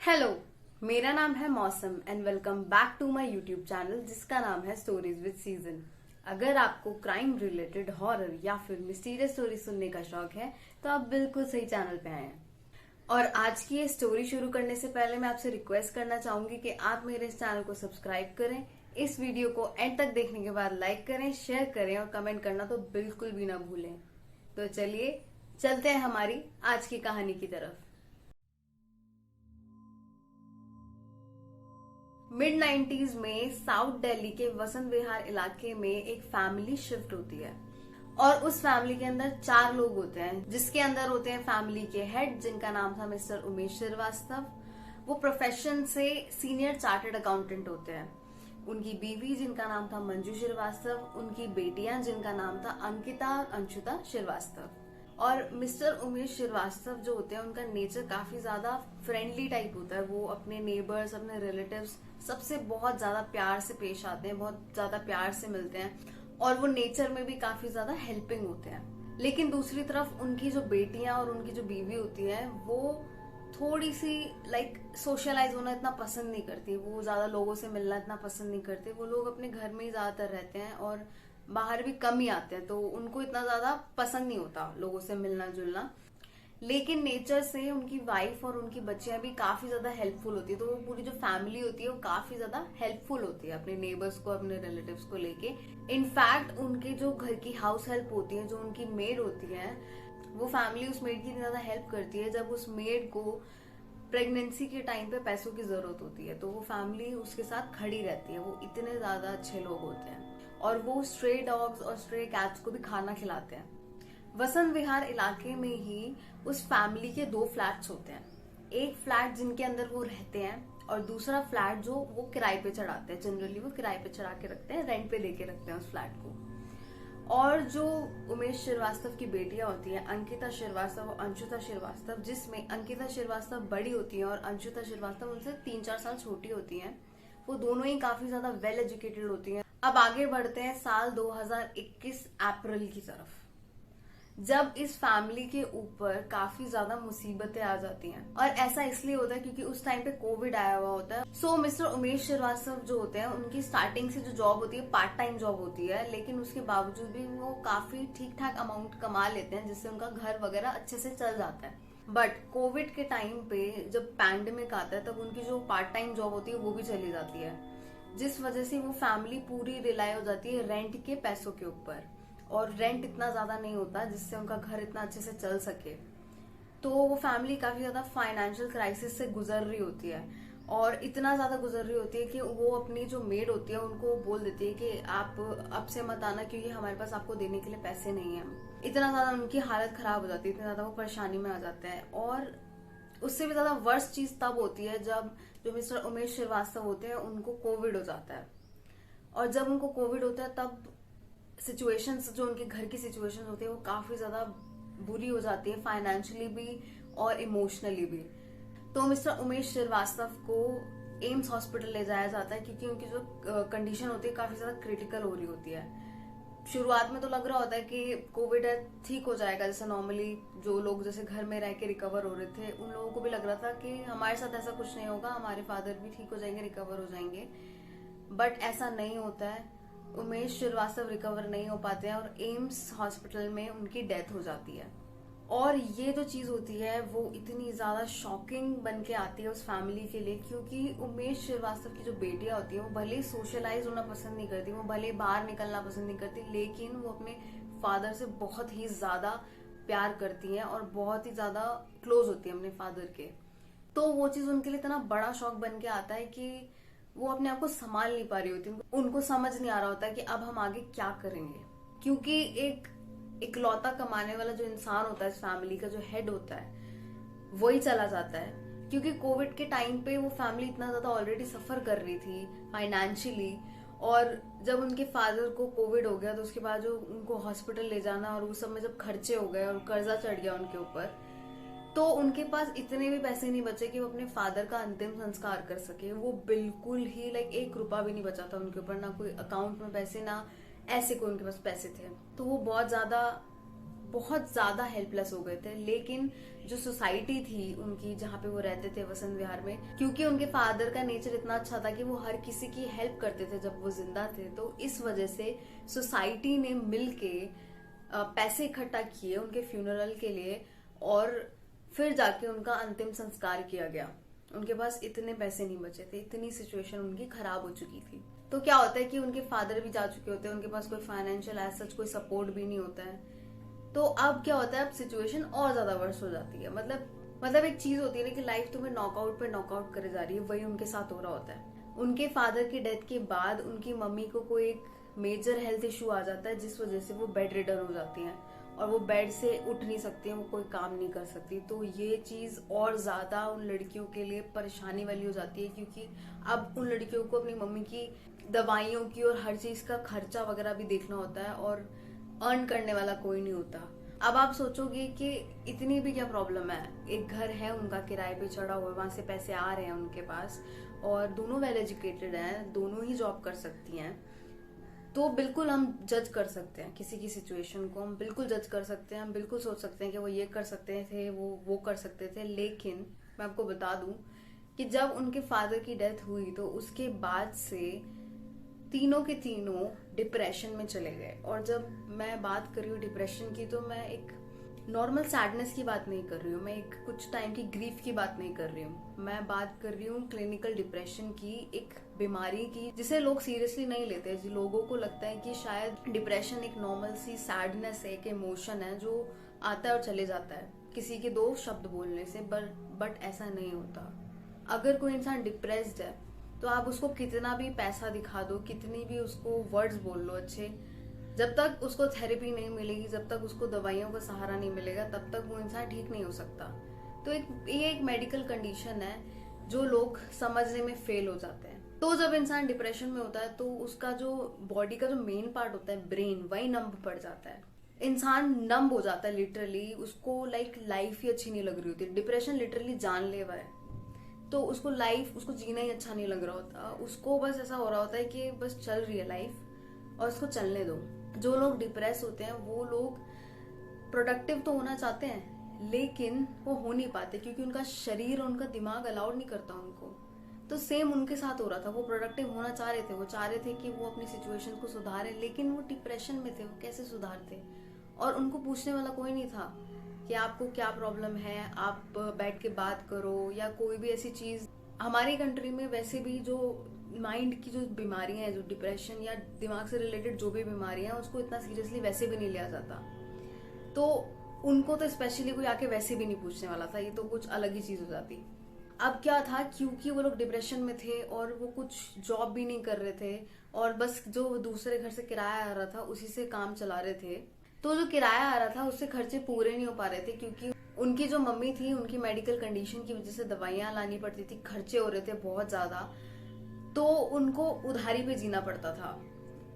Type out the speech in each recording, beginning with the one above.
Hello, मेरा नाम है Mausam and welcome back to my YouTube channel जिसका नाम है स्टोरीज विद सीजन। अगर आपको क्राइम रिलेटेड हॉरर या फिर मिस्टीरियस स्टोरी सुनने का शौक है तो आप बिल्कुल सही चैनल पे आए हैं। और आज की ये स्टोरी शुरू करने से पहले मैं आपसे रिक्वेस्ट करना चाहूंगी कि आप मेरे इस चैनल को सब्सक्राइब करें, इस वीडियो को एंड तक देखने के बाद लाइक करें, शेयर करें और कमेंट करना तो बिल्कुल भी ना भूलें। तो चलिए चलते हैं हमारी आज की कहानी की तरफ। मिड 90s में साउथ दिल्ली के वसंत विहार इलाके में एक फैमिली शिफ्ट होती है और उस फैमिली के अंदर 4 लोग होते हैं, जिसके अंदर होते हैं फैमिली के हेड जिनका नाम था मिस्टर उमेश श्रीवास्तव। वो प्रोफेशन से सीनियर चार्टर्ड अकाउंटेंट होते हैं। उनकी बीवी जिनका नाम था मंजू श्रीवास्तव, उनकी बेटियां जिनका नाम था अंकिता और अंशुता श्रीवास्तव। और मिस्टर उमेश श्रीवास्तव जो होते हैं उनका नेचर काफी ज्यादा फ्रेंडली टाइप होता है। वो अपने नेबर्स, अपने रिलेटिव्स सबसे बहुत ज्यादा प्यार से पेश आते हैं, बहुत ज्यादा प्यार से मिलते हैं और वो नेचर में भी काफी ज्यादा हेल्पिंग होते हैं। लेकिन दूसरी तरफ उनकी जो बेटियां और उनकी जो बीवी होती है वो थोड़ी सी सोशलाइज होना इतना पसंद नहीं करती। वो ज्यादा लोगों से मिलना इतना पसंद नहीं करते। वो लोग अपने घर में ही ज्यादातर रहते हैं और बाहर भी कम ही आते हैं, तो उनको इतना ज्यादा पसंद नहीं होता लोगों से मिलना जुलना। लेकिन नेचर से उनकी वाइफ और उनकी बच्चियां भी काफी ज्यादा हेल्पफुल होती है। तो वो पूरी जो फैमिली होती है वो काफी ज्यादा हेल्पफुल होती है अपने नेबर्स को, अपने रिलेटिव्स को लेके। इनफैक्ट उनके जो घर की हाउस हेल्प होती है, जो उनकी मेड होती है, वो फैमिली उस मेड की इतनी ज्यादा हेल्प करती है। जब उस मेड को प्रेगनेंसी के टाइम पे पैसों की जरूरत होती है तो वो फैमिली उसके साथ खड़ी रहती है। वो इतने ज्यादा अच्छे लोग होते हैं और वो स्ट्रे डॉग्स और स्ट्रे कैट्स को भी खाना खिलाते हैं। वसंत विहार इलाके में ही उस फैमिली के 2 फ्लैट्स होते हैं। एक फ्लैट जिनके अंदर वो रहते हैं और दूसरा फ्लैट जो वो किराए पे चढ़ाते हैं। जनरली वो किराए पे चढ़ा के रखते हैं, रेंट पे देके रखते हैं उस फ्लैट को। और जो उमेश श्रीवास्तव की बेटियां होती हैं, अंकिता श्रीवास्तव और अंशुता श्रीवास्तव, जिसमें अंकिता श्रीवास्तव बड़ी होती है और अंशुता श्रीवास्तव उनसे 3-4 साल छोटी होती हैं, वो दोनों ही काफी ज्यादा वेल एजुकेटेड होती हैं। अब आगे बढ़ते हैं साल 2021 अप्रैल की तरफ, जब इस फैमिली के ऊपर काफी ज्यादा मुसीबतें आ जाती हैं। और ऐसा इसलिए होता है क्योंकि उस टाइम पे कोविड आया हुआ होता है। सो मिस्टर उमेश श्रीवास्तव जो होते हैं उनकी स्टार्टिंग से जो जॉब होती है पार्ट टाइम जॉब होती है, लेकिन उसके बावजूद भी वो काफी ठीक ठाक अमाउंट कमा लेते हैं जिससे उनका घर वगैरह अच्छे से चल जाता है। बट कोविड के टाइम पे जब पैंडेमिक आता है तब उनकी जो पार्ट टाइम जॉब होती है वो भी चली जाती है, जिस वजह से वो फैमिली पूरी रिलाई हो जाती है रेंट के पैसों के ऊपर। और रेंट इतना ज्यादा नहीं होता जिससे उनका घर इतना अच्छे से चल सके। तो वो फैमिली काफी ज्यादा फाइनेंशियल क्राइसिस से गुजर रही होती है और इतना ज्यादा गुजर रही होती है कि वो अपनी जो मेड होती है उनको बोल देती है कि आप अब से मत आना क्योंकि हमारे पास आपको देने के लिए पैसे नहीं है। इतना ज्यादा उनकी हालत खराब हो जाती है, इतना ज्यादा वो परेशानी में आ जाते हैं। और उससे भी ज्यादा वर्स्ट चीज तब होती है जब जो मिस्टर उमेश श्रीवास्तव होते हैं उनको कोविड हो जाता है। और जब उनको कोविड होता है तब सिचुएशंस, जो उनके घर की सिचुएशन होती है वो काफी ज्यादा बुरी हो जाती है, फाइनेंशियली भी और इमोशनली भी। तो मिस्टर उमेश श्रीवास्तव को एम्स हॉस्पिटल ले जाया जाता है क्योंकि उनकी जो कंडीशन होती है काफी ज्यादा क्रिटिकल हो रही होती है। शुरुआत में तो लग रहा होता है कि कोविड है, ठीक हो जाएगा, जैसे नॉर्मली जो लोग जैसे घर में रह के रिकवर हो रहे थे उन लोगों को भी लग रहा था कि हमारे साथ ऐसा कुछ नहीं होगा, हमारे फादर भी ठीक हो जाएंगे, रिकवर हो जाएंगे। बट ऐसा नहीं होता है। उमेश श्रीवास्तव रिकवर नहीं हो पाते हैं और एम्स हॉस्पिटल में उनकी डेथ हो जाती है। और ये जो चीज होती है वो इतनी ज्यादा शॉकिंग बन के आती है उस फैमिली के लिए, क्योंकि उमेश श्रीवास्तव की जो बेटियां होती है वो भले ही सोशलाइज होना पसंद नहीं करती, वो भले बाहर निकलना पसंद नहीं करती, लेकिन वो अपने फादर से बहुत ही ज्यादा प्यार करती हैं और बहुत ही ज्यादा क्लोज होती है अपने फादर के। तो वो चीज उनके लिए इतना बड़ा शॉक बन के आता है कि वो अपने आप को संभाल नहीं पा रही होती। उनको समझ नहीं आ रहा होता कि अब हम आगे क्या करेंगे, क्योंकि एक इकलौता कमाने वाला जो इंसान होता है इस फैमिली का, जो हेड होता है, वही चला जाता है। क्योंकि कोविड के टाइम पे वो फैमिली इतना ज्यादा ऑलरेडी सफर कर रही थी फाइनेंशियली, और जब उनके फादर को कोविड हो गया तो उसके बाद जो उनको हॉस्पिटल ले जाना और उस सब में जब खर्चे हो गए और कर्जा चढ़ गया उनके ऊपर, तो उनके पास इतने भी पैसे नहीं बचे कि वो अपने फादर का अंतिम संस्कार कर सके। वो बिल्कुल ही 1 रुपया भी नहीं बचा था उनके ऊपर, ना कोई अकाउंट में पैसे, ना ऐसे कोई उनके पास पैसे थे। तो वो बहुत ज्यादा बहुत ज्यादा हेल्पलेस हो गए थे। लेकिन जो सोसाइटी थी उनकी, जहाँ पे वो रहते थे वसंत विहार में, क्योंकि उनके फादर का नेचर इतना अच्छा था कि वो हर किसी की हेल्प करते थे जब वो जिंदा थे, तो इस वजह से सोसाइटी ने मिलके पैसे इकट्ठा किए उनके फ्यूनरल के लिए, और फिर जाके उनका अंतिम संस्कार किया गया। उनके पास इतने पैसे नहीं बचे थे, इतनी सिचुएशन उनकी खराब हो चुकी थी। तो क्या होता है कि उनके फादर भी जा चुके होते हैं, उनके पास कोई फाइनेंशियल एज सच कोई सपोर्ट भी नहीं होता है। तो अब क्या होता है, अब सिचुएशन और ज्यादा वर्स हो जाती है। मतलब एक चीज होती है ना कि लाइफ तुम्हें नॉकआउट पे नॉकआउट करे जा रही है, वही उनके साथ हो रहा होता है। उनके फादर की डेथ के बाद उनकी मम्मी को कोई एक मेजर हेल्थ इशू आ जाता है, जिस वजह से वो बेड रिडन हो जाती हैं और वो बेड से उठ नहीं सकती हैं, वो कोई काम नहीं कर सकती। तो ये चीज और ज्यादा उन लड़कियों के लिए परेशानी वाली हो जाती है, क्योंकि अब उन लड़कियों को अपनी मम्मी की दवाइयों की और हर चीज का खर्चा वगैरह भी देखना होता है, और अर्न करने वाला कोई नहीं होता। अब आप सोचोगे कि इतनी भी क्या प्रॉब्लम है, एक घर है उनका किराए पे चढ़ा हुआ है, वहां से पैसे आ रहे हैं उनके पास, और दोनों वेल एजुकेटेड हैं, दोनों ही जॉब कर सकती हैं। तो बिल्कुल हम जज कर सकते हैं किसी की सिचुएशन को, हम बिल्कुल जज कर सकते हैं, हम बिल्कुल सोच सकते हैं कि वो ये कर सकते थे, वो कर सकते थे। लेकिन मैं आपको बता दूं कि जब उनके फादर की डेथ हुई तो उसके बाद से तीनों के तीनों डिप्रेशन में चले गए। और जब मैं बात कर रही हूँ डिप्रेशन की, तो मैं एक नॉर्मल सैडनेस की बात नहीं कर रही हूँ, मैं एक कुछ टाइम की ग्रीफ की बात नहीं कर रही हूँ, मैं बात कर रही हूँ क्लिनिकल डिप्रेशन की, एक बीमारी की जिसे लोग सीरियसली नहीं लेते। लोगों को लगता है कि शायद डिप्रेशन एक नॉर्मल सी सैडनेस है, एक इमोशन है जो आता है और चले जाता है किसी के दो शब्द बोलने से, बट ऐसा नहीं होता। अगर कोई इंसान डिप्रेस्ड है तो आप उसको कितना भी पैसा दिखा दो, कितनी भी उसको वर्ड्स बोल लो अच्छे, जब तक उसको थेरेपी नहीं मिलेगी, जब तक उसको दवाइयों का सहारा नहीं मिलेगा, तब तक वो इंसान ठीक नहीं हो सकता। तो ये एक मेडिकल कंडीशन है जो लोग समझने में फेल हो जाते हैं। तो जब इंसान डिप्रेशन में होता है तो उसका जो बॉडी का जो मेन पार्ट होता है ब्रेन, वही नंब पड़ जाता है, इंसान नंब हो जाता है लिटरली, उसको लाइफ ही अच्छी नहीं लग रही होती। डिप्रेशन लिटरली जानलेवा है, तो उसको जीना ही अच्छा नहीं लग रहा होता, उसको बस ऐसा हो रहा होता है कि बस चल रही है लाइफ और उसको चलने दो। जो लोग डिप्रेस होते हैं वो लोग प्रोडक्टिव तो होना चाहते हैं, लेकिन वो हो नहीं पाते क्योंकि उनका शरीर और उनका दिमाग अलाउड नहीं करता उनको। तो सेम उनके साथ हो रहा था, वो प्रोडक्टिव होना चाह रहे थे, वो चाह रहे थे कि वो अपनी सिचुएशन को सुधारें, लेकिन वो डिप्रेशन में थे, वो कैसे सुधारते। और उनको पूछने वाला कोई नहीं था कि आपको क्या प्रॉब्लम है, आप बैठ के बात करो, या कोई भी ऐसी चीज। हमारी कंट्री में वैसे भी जो माइंड की जो बीमारियां हैं, जो डिप्रेशन या दिमाग से रिलेटेड जो भी बीमारियां हैं, उसको इतना सीरियसली वैसे भी नहीं लिया जाता। तो उनको तो स्पेशली कोई आके वैसे भी नहीं पूछने वाला था, ये तो कुछ अलग ही चीज हो जाती। अब क्या था, क्योंकि वो लोग डिप्रेशन में थे और वो कुछ जॉब भी नहीं कर रहे थे, और बस जो दूसरे घर से किराया आ रहा था उसी से काम चला रहे थे। तो जो किराया आ रहा था उससे खर्चे पूरे नहीं हो पा रहे थे, क्योंकि उनकी जो मम्मी थी उनकी मेडिकल कंडीशन की वजह से दवाइयां लानी पड़ती थी, खर्चे हो रहे थे बहुत ज्यादा, तो उनको उधारी पे जीना पड़ता था।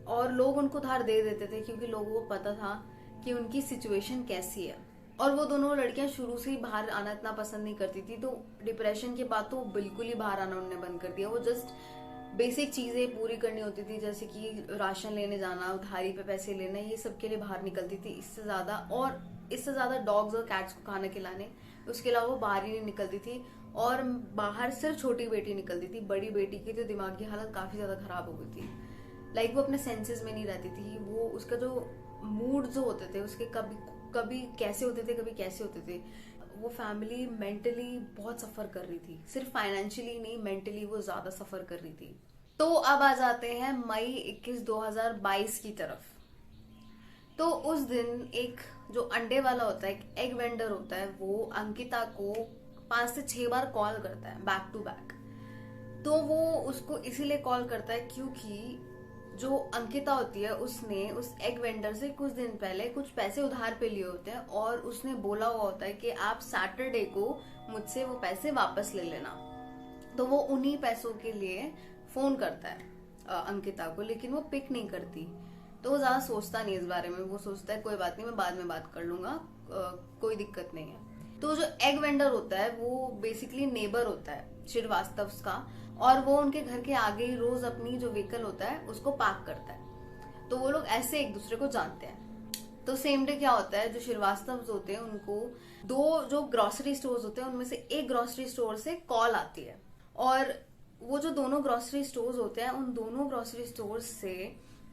और लोग उनको उधार दे देते थे क्योंकि लोगों को पता था कि उनकी सिचुएशन कैसी है। और वो दोनों लड़कियां शुरू से ही बाहर आना इतना पसंद नहीं करती थी, तो डिप्रेशन के बाद तो बिल्कुल ही बाहर आना उन्होंने बंद कर दिया। वो जस्ट बेसिक चीजें पूरी करनी होती थी, जैसे कि राशन लेने जाना, उधारी पे पैसे लेना, ये सब के लिए बाहर निकलती थी। इससे ज्यादा डॉग्स और कैट्स को खाना खिलाने, उसके अलावा वो बाहर ही नहीं निकलती थी। और बाहर सिर्फ छोटी बेटी निकलती थी, बड़ी बेटी की तो दिमाग की हालत काफी ज्यादा खराब हो गई थी। वो अपने सेंसेस में नहीं रहती थी, वो उसका जो मूड जो होते थे उसके कभी कैसे होते थे, कभी कैसे होते थे। वो फैमिली मेंटली बहुत सफर कर रही थी, सिर्फ फाइनेंशियली नहीं, मेंटली वो ज्यादा सफर कर रही थी। तो अब आ जाते हैं मई 21, 2022 की तरफ। तो उस दिन एक जो अंडे वाला होता है, एक एग वेंडर होता है, वो अंकिता को 5 से 6 बार कॉल करता है बैक टू बैक। तो वो उसको इसीलिए कॉल करता है क्योंकि जो अंकिता होती है उसने उस एग वेंडर से कुछ दिन पहले कुछ पैसे उधार पे लिए होते हैं, और उसने बोला हुआ होता है कि आप सैटरडे को मुझसे वो पैसे वापस ले लेना। तो वो उन्हीं पैसों के लिए फोन करता है अंकिता को, लेकिन वो पिक नहीं करती। तो वो ज्यादा सोचता नहीं इस बारे में, वो सोचता है कोई बात नहीं, मैं बाद में बात कर लूंगा, कोई दिक्कत नहीं है। तो जो एग वेंडर होता है वो बेसिकली नेबर होता है श्रीवास्तव का, और वो उनके घर के आगे ही रोज अपनी जो व्हीकल होता है उसको पार्क करता है। तो वो लोग ऐसे एक दूसरे को जानते हैं। तो सेम डे क्या होता है, जो श्रीवास्तव होते हैं उनको दो जो ग्रोसरी स्टोर्स होते हैं उनमें से एक ग्रोसरी स्टोर से कॉल आती है, और वो जो दोनों ग्रोसरी स्टोर्स होते हैं उन दोनों ग्रोसरी स्टोर्स से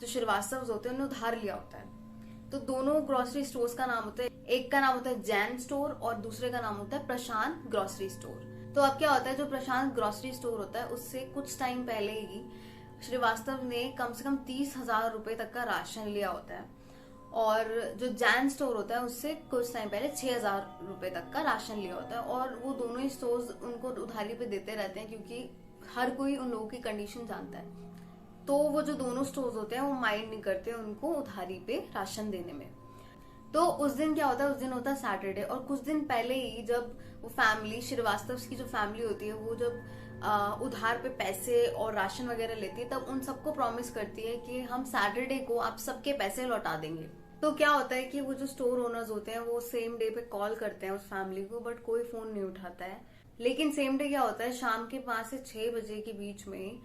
जो श्रीवास्तव होते हैं उन्होंने उधार लिया होता है। तो दोनों ग्रोसरी स्टोर्स का नाम होता है, एक का नाम होता है जैन स्टोर और दूसरे का नाम होता है प्रशांत ग्रोसरी स्टोर। तो अब क्या होता है, जो प्रशांत ग्रोसरी स्टोर होता है उससे कुछ टाइम पहले ही श्रीवास्तव ने कम से कम 30,000 रुपए तक का राशन लिया होता है, और जो जैन स्टोर होता है उससे कुछ टाइम पहले 6,000 रुपए तक का राशन लिया होता है। और वो दोनों ही स्टोर्स उनको उधारी पे देते रहते हैं, क्योंकि हर कोई उन लोगों की कंडीशन जानता है। तो वो जो दोनों स्टोर्स होते हैं वो माइंड नहीं करते उनको उधारी पे राशन देने में। तो उस दिन क्या होता है, उस दिन होता है सैटरडे, और कुछ दिन पहले ही जब वो फैमिली, श्रीवास्तव की जो फैमिली होती है, वो जब उधार पे पैसे और राशन वगैरह लेती है, तब उन सबको प्रॉमिस करती है कि हम सैटरडे को आप सबके पैसे लौटा देंगे। तो क्या होता है कि वो जो स्टोर ओनर्स होते हैं वो सेम डे पे कॉल करते हैं उस फैमिली को, बट कोई फोन नहीं उठाता है। लेकिन सेम डे क्या होता है, शाम के 5 से 6 बजे के बीच में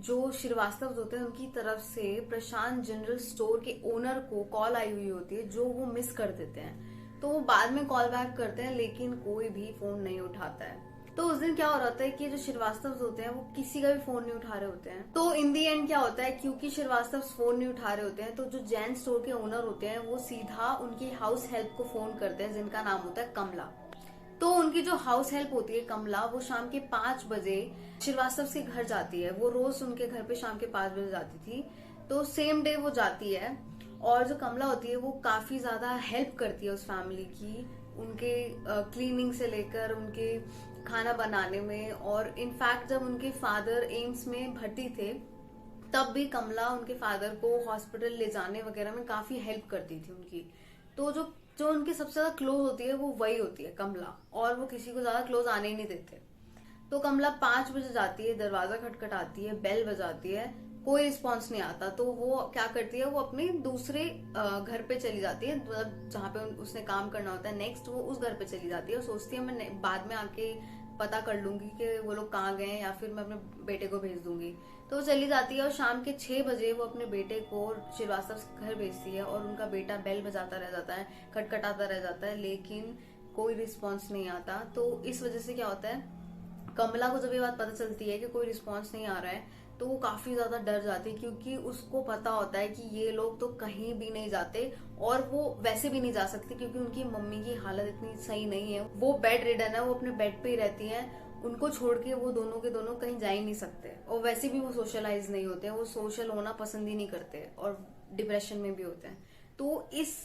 जो श्रीवास्तव होते हैं उनकी तरफ से प्रशांत जनरल स्टोर के ओनर को कॉल आई हुई होती है, जो वो मिस कर देते हैं। तो वो बाद में कॉल बैक करते हैं, लेकिन कोई भी फोन नहीं उठाता है। तो उस दिन क्या हो रहा है कि जो श्रीवास्तव होते हैं वो किसी का भी फोन नहीं उठा रहे होते हैं। तो इन दी एंड क्या होता है, क्योंकि श्रीवास्तव फोन नहीं उठा रहे होते हैं, तो जो जैन स्टोर के ओनर होते हैं वो सीधा उनकी हाउस हेल्प को फोन करते हैं, जिनका नाम होता है कमला। तो उनकी जो हाउस हेल्प होती है कमला, वो शाम के 5 बजे श्रीवास्तव के घर जाती है। वो रोज उनके घर पे शाम के 5 बजे जाती थी। तो सेम डे वो जाती है, और जो कमला होती है वो काफी ज्यादा हेल्प करती है उस फैमिली की, उनके क्लीनिंग से लेकर उनके खाना बनाने में। और इनफैक्ट जब उनके फादर एम्स में भर्ती थे तब भी कमला उनके फादर को हॉस्पिटल ले जाने वगैरह में काफी हेल्प करती थी उनकी। तो जो जो उनकी सबसे ज्यादा क्लोज होती है वो वही होती है कमला, और वो किसी को ज्यादा क्लोज आने ही नहीं देते। तो कमला 5 बजे जाती है, दरवाजा खटखटाती है, बेल बजाती है, कोई रिस्पॉन्स नहीं आता। तो वो क्या करती है, वो अपने दूसरे घर पे चली जाती है, मतलब जहाँ पे उसने काम करना होता है नेक्स्ट, वो उस घर पे चली जाती है और सोचती है मैं बाद में आके पता कर लूंगी कि वो लोग कहाँ गए हैं, या फिर मैं अपने बेटे को भेज दूंगी। तो वो चली जाती है और शाम के 6 बजे वो अपने बेटे को श्रीवास्तव के घर भेजती है, और उनका बेटा बेल बजाता रह जाता है, खटखटाता रह जाता है, लेकिन कोई रिस्पॉन्स नहीं आता। तो इस वजह से क्या होता है, कमला को जब ये बात पता चलती है कि कोई रिस्पॉन्स नहीं आ रहा है, तो वो काफी ज्यादा डर जाती है, क्योंकि उसको पता होता है कि ये लोग तो कहीं भी नहीं जाते, और वो वैसे भी नहीं जा सकते क्योंकि उनकी मम्मी की हालत इतनी सही नहीं है। वो बेड रिडन है, वो अपने बेड पे ही रहती हैं, उनको छोड़ के वो दोनों के दोनों कहीं जा ही नहीं सकते। और वैसे भी वो सोशलाइज नहीं होते हैं, वो सोशल होना पसंद ही नहीं करते, और डिप्रेशन में भी होते हैं। तो इस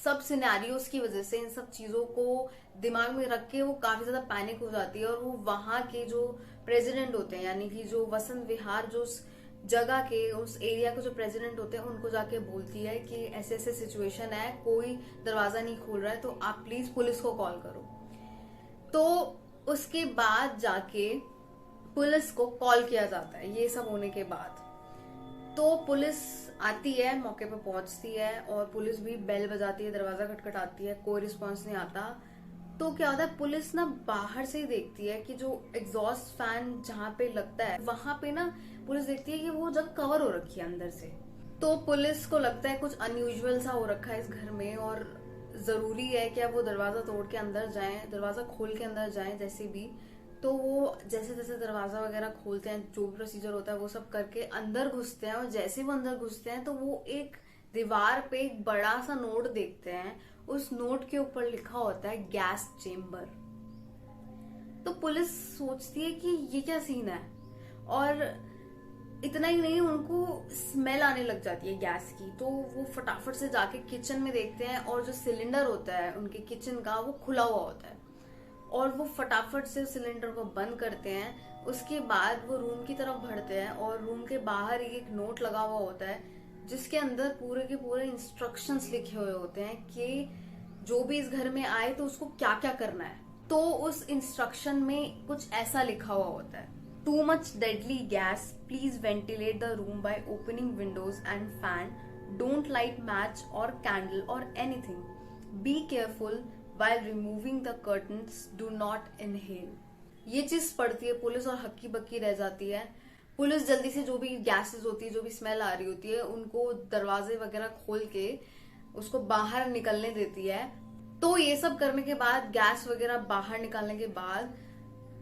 सब सिनेरियोस की वजह से, इन सब चीजों को दिमाग में रख के वो काफी ज्यादा पैनिक हो जाती है, और वो वहां के जो प्रेसिडेंट होते हैं, यानी कि जो वसंत विहार, जो उस जगह के, उस एरिया के जो प्रेसिडेंट होते हैं, उनको जाके बोलती है कि ऐसे ऐसे सिचुएशन है, कोई दरवाजा नहीं खोल रहा है, तो आप प्लीज पुलिस को कॉल करो। तो उसके बाद जाके पुलिस को कॉल किया जाता है। ये सब होने के बाद तो पुलिस आती है, मौके पर पहुंचती है, और पुलिस भी बेल बजाती है, दरवाजा खटखटाती है, कोई रिस्पांस नहीं आता। तो क्या होता है, पुलिस ना बाहर से ही देखती है कि जो एग्जॉस्ट फैन जहाँ पे लगता है वहां पे ना पुलिस देखती है कि वो जगह कवर हो रखी है अंदर से। तो पुलिस को लगता है कुछ अनयूजुअल सा हो रखा है इस घर में, और जरूरी है कि अब वो दरवाजा तोड़ के अंदर जाएं, दरवाजा खोल के अंदर जाएं जैसे भी। तो वो जैसे जैसे दरवाजा वगैरह खोलते हैं, जो भी प्रोसीजर होता है वो सब करके अंदर घुसते हैं, और जैसे वो अंदर घुसते हैं तो वो एक दीवार पे एक बड़ा सा नोट देखते हैं। उस नोट के ऊपर लिखा होता है गैस चेम्बर। तो पुलिस सोचती है कि ये क्या सीन है, और इतना ही नहीं, उनको स्मेल आने लग जाती है गैस की। तो वो फटाफट से जाके किचन में देखते हैं, और जो सिलेंडर होता है उनके किचन का वो खुला हुआ होता है, और वो फटाफट से सिलेंडर को बंद करते हैं। उसके बाद वो रूम की तरफ बढ़ते हैं, और रूम के बाहर एक नोट लगा हुआ होता है जिसके अंदर पूरे के पूरे इंस्ट्रक्शंस लिखे हुए होते हैं कि जो भी इस घर में आए तो उसको क्या क्या करना है। तो उस इंस्ट्रक्शन में कुछ ऐसा लिखा हुआ होता है, too much deadly gas, please ventilate the room by opening Windows and fan, don't light match और कैंडल और anything, be careful while removing the curtains, do not inhale। ये चीज पढ़ती है पुलिस और हक्की बक्की रह जाती है। पुलिस जल्दी से जो भी गैसेस होती है, जो भी स्मेल आ रही होती है, उनको दरवाजे वगैरह खोल के उसको बाहर निकलने देती है। तो ये सब करने के बाद, गैस वगैरह बाहर निकालने के बाद,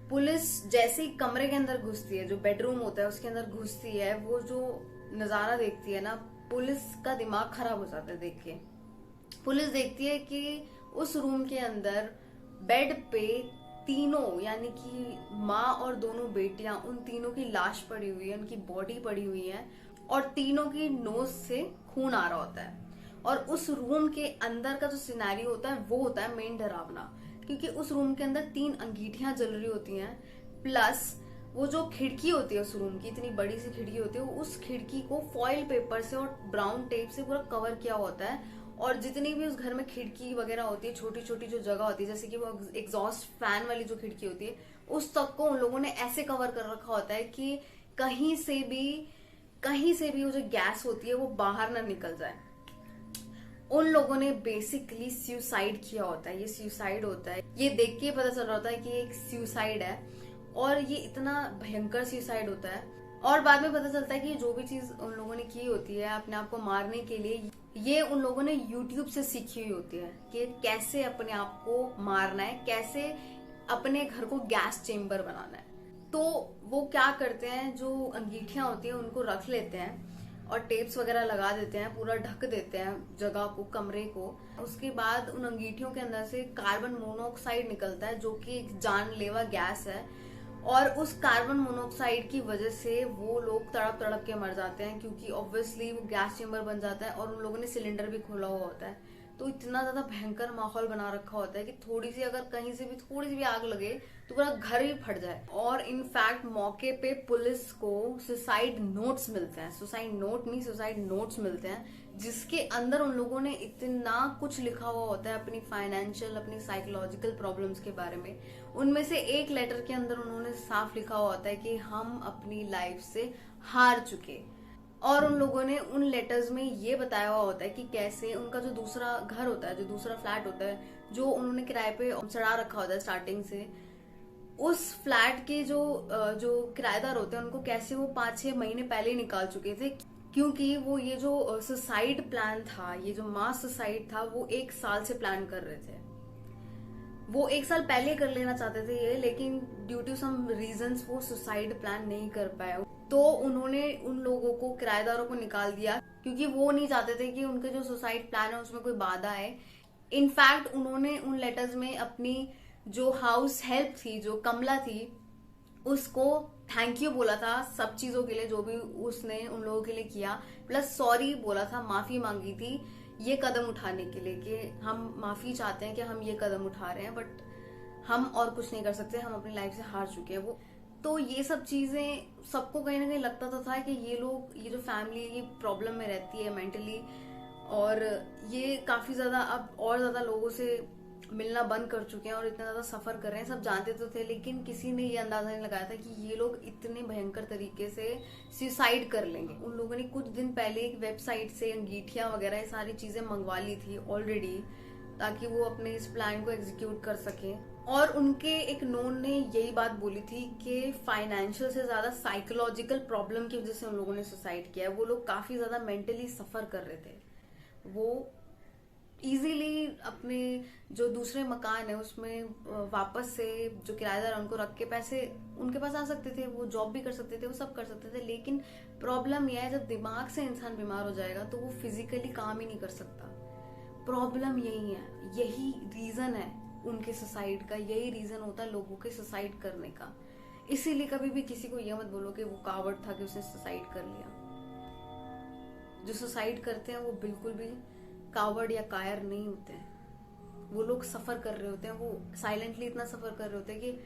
पुलिस जैसे ही कमरे के अंदर घुसती है, जो बेडरूम होता है उसके अंदर घुसती है, वो जो नजारा देखती है ना, पुलिस का दिमाग खराब हो जाता है देख के। पुलिस देखती है कि उस रूम के अंदर बेड पे तीनों, यानी कि माँ और दोनों बेटियां, उन तीनों की लाश पड़ी हुई है, उनकी बॉडी पड़ी हुई है और तीनों की नोज से खून आ रहा होता है। और उस रूम के अंदर का जो सिनेरियो होता है वो होता है मेन डरावना, क्योंकि उस रूम के अंदर 3 अंगीठियां जल रही होती हैं, प्लस वो जो खिड़की होती है उस रूम की, इतनी बड़ी सी खिड़की होती है, उस खिड़की को फॉइल पेपर से और ब्राउन टेप से पूरा कवर किया होता है। और जितनी भी उस घर में खिड़की वगैरह होती है, छोटी छोटी जो जगह होती है, जैसे कि वो एग्जॉस्ट फैन वाली जो खिड़की होती है, उस तक को उन लोगों ने ऐसे कवर कर रखा होता है कि कहीं से भी वो जो गैस होती है वो बाहर ना निकल जाए। उन लोगों ने बेसिकली सुसाइड किया होता है। ये सुसाइड होता है, ये देख के पता चल रहा होता है कि ये एक सुसाइड है, और ये इतना भयंकर सुसाइड होता है। और बाद में पता चलता है कि जो भी चीज उन लोगों ने की होती है अपने आप को मारने के लिए, ये उन लोगों ने YouTube से सीखी हुई होती है कि कैसे अपने आप को मारना है, कैसे अपने घर को गैस चेम्बर बनाना है। तो वो क्या करते हैं, जो अंगीठियां होती हैं उनको रख लेते हैं और टेप्स वगैरह लगा देते हैं, पूरा ढक देते हैं जगह को, कमरे को। उसके बाद उन अंगीठियों के अंदर से कार्बन मोनोऑक्साइड निकलता है, जो कि एक जानलेवा गैस है। और उस कार्बन मोनोऑक्साइड की वजह से वो लोग तड़प तड़प के मर जाते हैं, क्योंकि ऑब्वियसली वो गैस चेम्बर बन जाता है और उन लोगों ने सिलेंडर भी खोला हुआ होता है। तो इतना ज्यादा भयंकर माहौल बना रखा होता है कि थोड़ी सी अगर कहीं से भी थोड़ी सी भी आग लगे तो पूरा घर ही फट जाए। और इनफैक्ट मौके पे पुलिस को सुसाइड नोट्स मिलते हैं, सुसाइड नोट नहीं, सुसाइड नोट्स मिलते हैं, जिसके अंदर उन लोगों ने इतना कुछ लिखा हुआ होता है अपनी फाइनेंशियल, अपनी साइकोलॉजिकल प्रॉब्लम्स के बारे में। उनमें से एक लेटर के अंदर उन्होंने साफ लिखा हुआ होता है कि हम अपनी लाइफ से हार चुके। और उन लोगों ने उन लेटर्स में ये बताया हुआ होता है कि कैसे उनका जो दूसरा घर होता है, जो दूसरा फ्लैट होता है, जो उन्होंने किराए पे चढ़ा रखा होता है स्टार्टिंग से, उस फ्लैट के जो किराएदार होते हैं उनको कैसे वो 5-6 महीने पहले निकाल चुके थे, क्योंकि वो ये जो सुसाइड प्लान था, ये जो मास सुसाइड था, वो 1 साल से प्लान कर रहे थे। वो 1 साल पहले कर लेना चाहते थे ये, लेकिन ड्यू टू सम रीजंस वो सुसाइड प्लान नहीं कर पाए। तो उन्होंने उन लोगों को, किराएदारों को निकाल दिया, क्योंकि वो नहीं चाहते थे कि उनके जो सुसाइड प्लान है उसमें कोई बाधा है। इनफैक्ट उन्होंने उन लेटर्स में अपनी जो हाउस हेल्प थी, जो कमला थी, उसको थैंक यू बोला था सब चीजों के लिए जो भी उसने उन लोगों के लिए किया, प्लस सॉरी बोला था, माफी मांगी थी ये कदम उठाने के लिए कि हम माफी चाहते हैं कि हम ये कदम उठा रहे हैं, बट हम और कुछ नहीं कर सकते, हम अपनी लाइफ से हार चुके हैं। वो तो ये सब चीजें सबको कहीं ना कहीं लगता तो था कि ये लोग, ये जो फैमिली ये प्रॉब्लम में रहती है मेंटली, और ये काफी ज्यादा अब और ज्यादा लोगों से मिलना बंद कर चुके हैं और इतना ज्यादा सफर कर रहे हैं। सब जानते तो थे, लेकिन किसी ने ये अंदाजा नहीं लगाया था कि ये लोग इतने भयंकर तरीके से सुसाइड कर लेंगे। उन लोगों ने कुछ दिन पहले एक वेबसाइट से अंगीठियां वगैरह ये सारी चीजें मंगवा ली थी ऑलरेडी, ताकि वो अपने इस प्लान को एग्जीक्यूट कर सके। और उनके एक नोन ने यही बात बोली थी कि फाइनेंशियल से ज्यादा साइकोलॉजिकल प्रॉब्लम की वजह से उन लोगों ने सुसाइड किया है। वो लोग काफी ज्यादा मेंटली सफर कर रहे थे। वो इजीली अपने जो दूसरे मकान है उसमें वापस से जो किराएदार है उनको रख के पैसे उनके पास आ सकते थे, वो जॉब भी कर सकते थे, वो सब कर सकते थे। लेकिन प्रॉब्लम यह है, जब दिमाग से इंसान बीमार हो जाएगा तो वो फिजिकली काम ही नहीं कर सकता। प्रॉब्लम यही है, यही रीजन है उनके सुसाइड का, यही रीजन होता है लोगों के सुसाइड करने का। इसीलिए कभी भी किसी को यह मत बोलो कि वो कावर्ड था कि उसने सुसाइड कर लिया। जो सुसाइड करते हैं वो बिल्कुल भी कावर्ड या कायर नहीं होते हैं। वो लोग सफर कर रहे होते हैं, वो साइलेंटली इतना सफर कर रहे होते हैं कि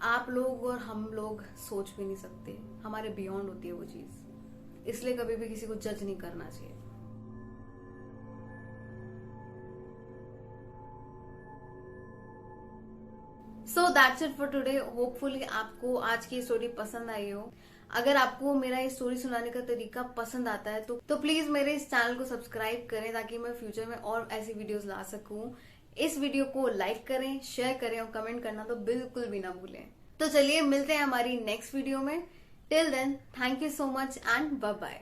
आप लोग और हम लोग सोच भी नहीं सकते, हमारे बियॉन्ड होती है वो चीज। इसलिए कभी भी किसी को जज नहीं करना चाहिए। So that's it for today. Hopefully आपको आज की स्टोरी पसंद आई हो। अगर आपको मेरा ये स्टोरी सुनाने का तरीका पसंद आता है तो प्लीज मेरे इस चैनल को सब्सक्राइब करें, ताकि मैं फ्यूचर में और ऐसी वीडियोस ला सकूं। इस वीडियो को लाइक करें, शेयर करें और कमेंट करना तो बिल्कुल भी ना भूलें। तो चलिए मिलते हैं हमारी नेक्स्ट वीडियो में। Till then, thank you so much and bye bye.